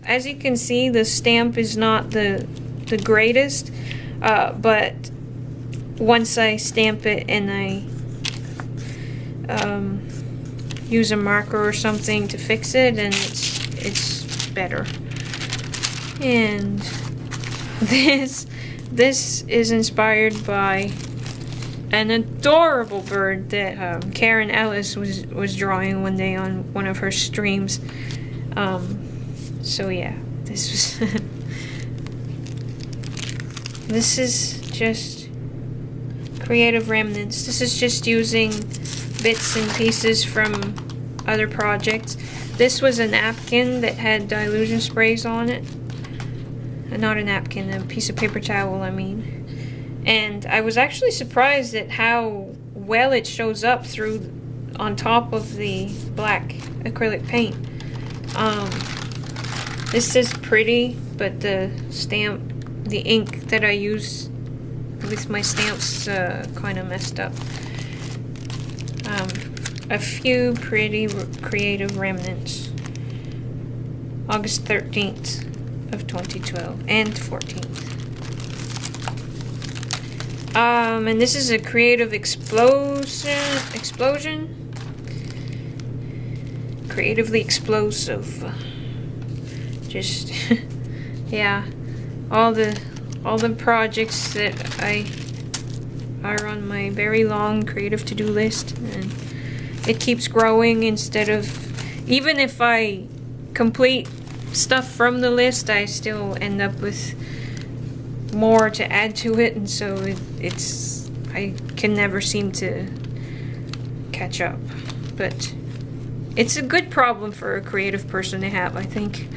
as you can see, the stamp is not the greatest, but once I stamp it and I use a marker or something to fix it, and it's better. And this is inspired by an adorable bird that Karen Ellis was drawing one day on one of her streams. So yeah, this was this is just creative remnants. This is just using bits and pieces from other projects. This was a napkin that had Dylusion sprays on it. Not a napkin, a piece of paper towel, I mean. And I was actually surprised at how well it shows up on top of the black acrylic paint. This is pretty, but the ink that I use with my stamps kind of messed up. A few pretty creative remnants. August 13th of 2012 and 14th. And this is a creative explosion. Creatively explosive. Just yeah, all the projects that are on my very long creative to-do list, and it keeps growing. Instead of, even if I complete stuff from the list, I still end up with more to add to it, and so I can never seem to catch up. But it's a good problem for a creative person to have, I think.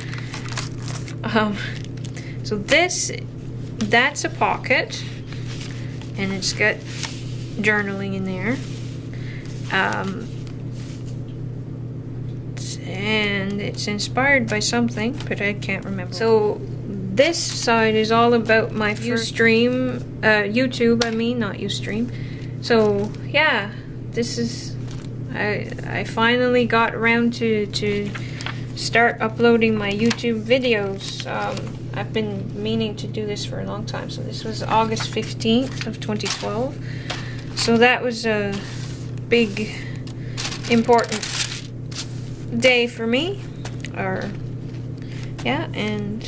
So that's a pocket, and it's got journaling in there. And it's inspired by something, but I can't remember. So this side is all about my Ustream, YouTube, I mean, not Ustream. So yeah, this is, I finally got around to start uploading my YouTube videos. I've been meaning to do this for a long time. So this was August 15th of 2012. So that was a big, important day for me. Yeah, and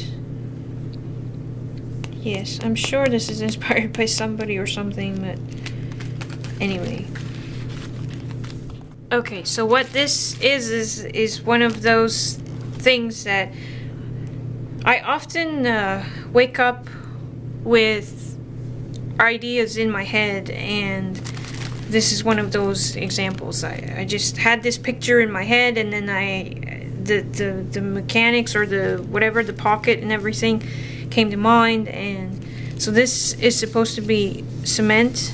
yes, I'm sure this is inspired by somebody or something, but anyway. Okay, so what this is one of those things that I often wake up with ideas in my head, and this is one of those examples. I just had this picture in my head, and then the mechanics or the whatever, the pocket and everything came to mind. And so this is supposed to be cement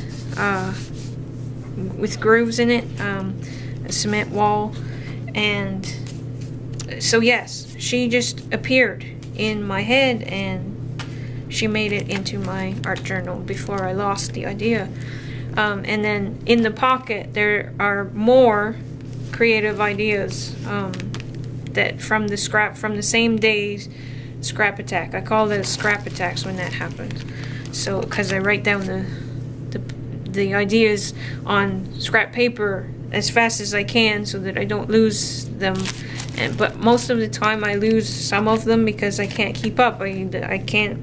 with grooves in it, a cement wall. And so yes, she just appeared in my head, and she made it into my art journal before I lost the idea. And then in the pocket there are more creative ideas that from the same day's scrap attack. I call it scrap attacks when that happens. So because I write down the ideas on scrap paper as fast as I can so that I don't lose them. But most of the time I lose some of them because I can't keep up. I can't.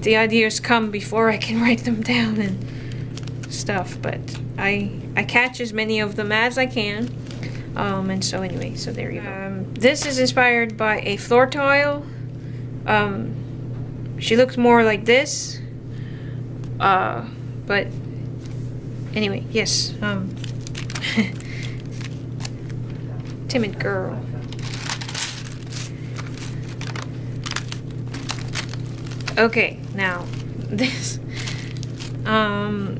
The ideas come before I can write them down and stuff. But I catch as many of them as I can. And so anyway, so there you go. This is inspired by a floor tile. She looks more like this. But anyway, yes. Timid girl. Okay, now this. I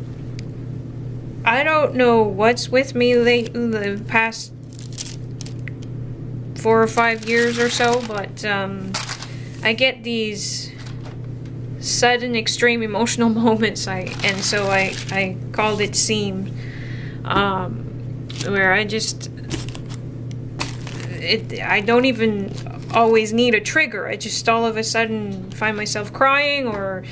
don't know what's with me the past 4 or 5 years or so, but I get these sudden extreme emotional moments, and so I called it seam, where I don't even always need a trigger. I just all of a sudden find myself crying or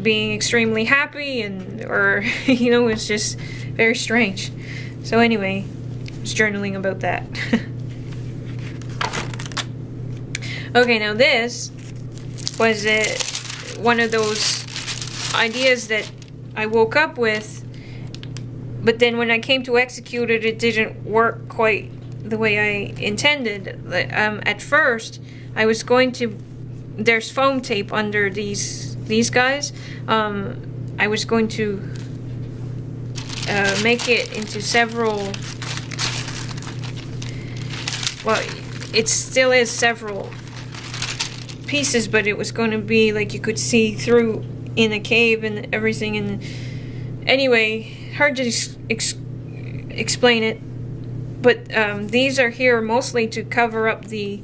being extremely happy, and or you know, it's just very strange. So anyway, I was journaling about that. Okay, now this was one of those ideas that I woke up with, but then when I came to execute it, it didn't work quite the way I intended. At first, I was going to, there's foam tape under these guys. I was going to make it into several, well, it still is several pieces, but it was going to be like you could see through in a cave and everything. And anyway, hard to explain it, but these are here mostly to cover up the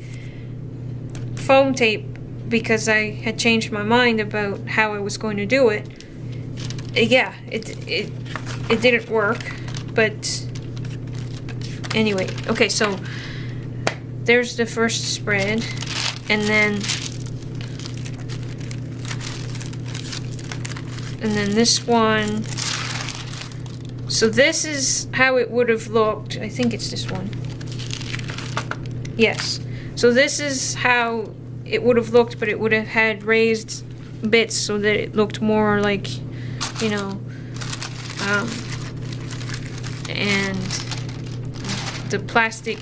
foam tape because I had changed my mind about how I was going to do it. Yeah, it didn't work, but anyway. Okay, so there's the first spread, and then this one. So this is how it would have looked. I think it's this one. Yes. So this is how it would have looked, but it would have had raised bits so that it looked more like, you know, and the plastic,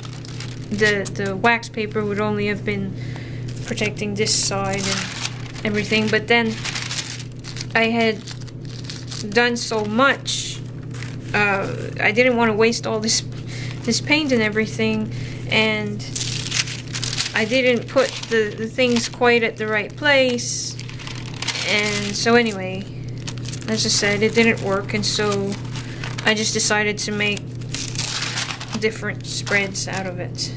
the wax paper would only have been protecting this side and everything. But then I had done so much, I didn't want to waste all this paint and everything, and I didn't put the things quite at the right place, and so anyway, as I said, it didn't work, and so I just decided to make different spreads out of it.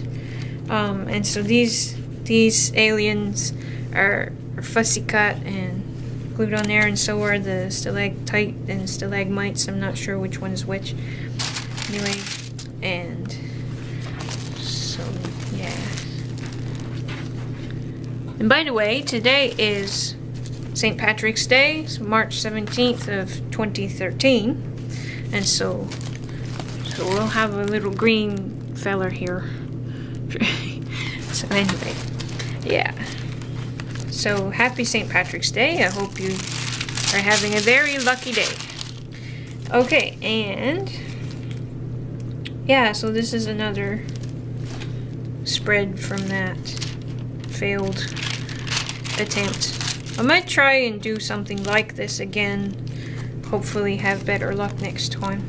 And so these aliens are fussy cut and glued on there, and so are the stalactite and stalagmites. I'm not sure which one's which. Anyway, and so yeah. And by the way, today is St. Patrick's Day, so March 17th of 2013, and so we'll have a little green feller here. So anyway, yeah. So happy St. Patrick's Day. I hope you are having a very lucky day. Okay, and yeah, so this is another spread from that failed attempt. I might try and do something like this again. Hopefully have better luck next time.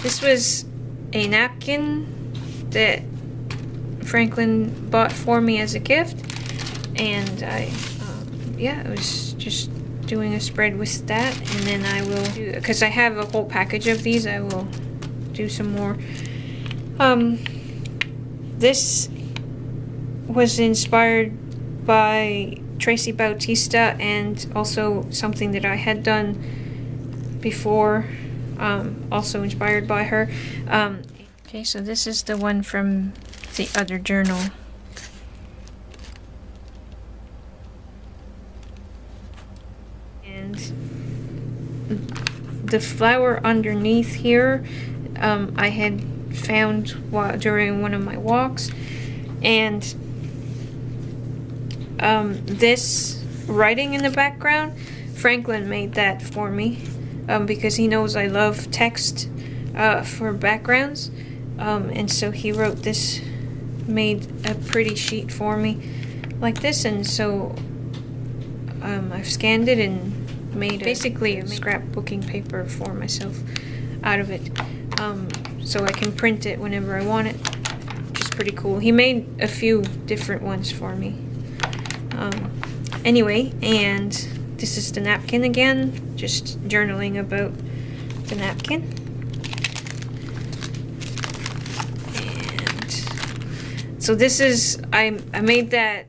This was a napkin that Franklin bought for me as a gift, and I was just doing a spread with that, and then I will do, because I have a whole package of these, I will do some more. This was inspired by Tracy Bautista, and also something that I had done before, also inspired by her. Okay, so this is the one from the other journal. And the flower underneath here, I had found during one of my walks, and this writing in the background, Franklin made that for me, because he knows I love text for backgrounds, and so he wrote this, made a pretty sheet for me like this, and so I've scanned it and made basically a scrapbooking paper for myself out of it, so I can print it whenever I want it, which is pretty cool. He made a few different ones for me. Anyway, and this is the napkin again, just journaling about the napkin. And so this is, I made that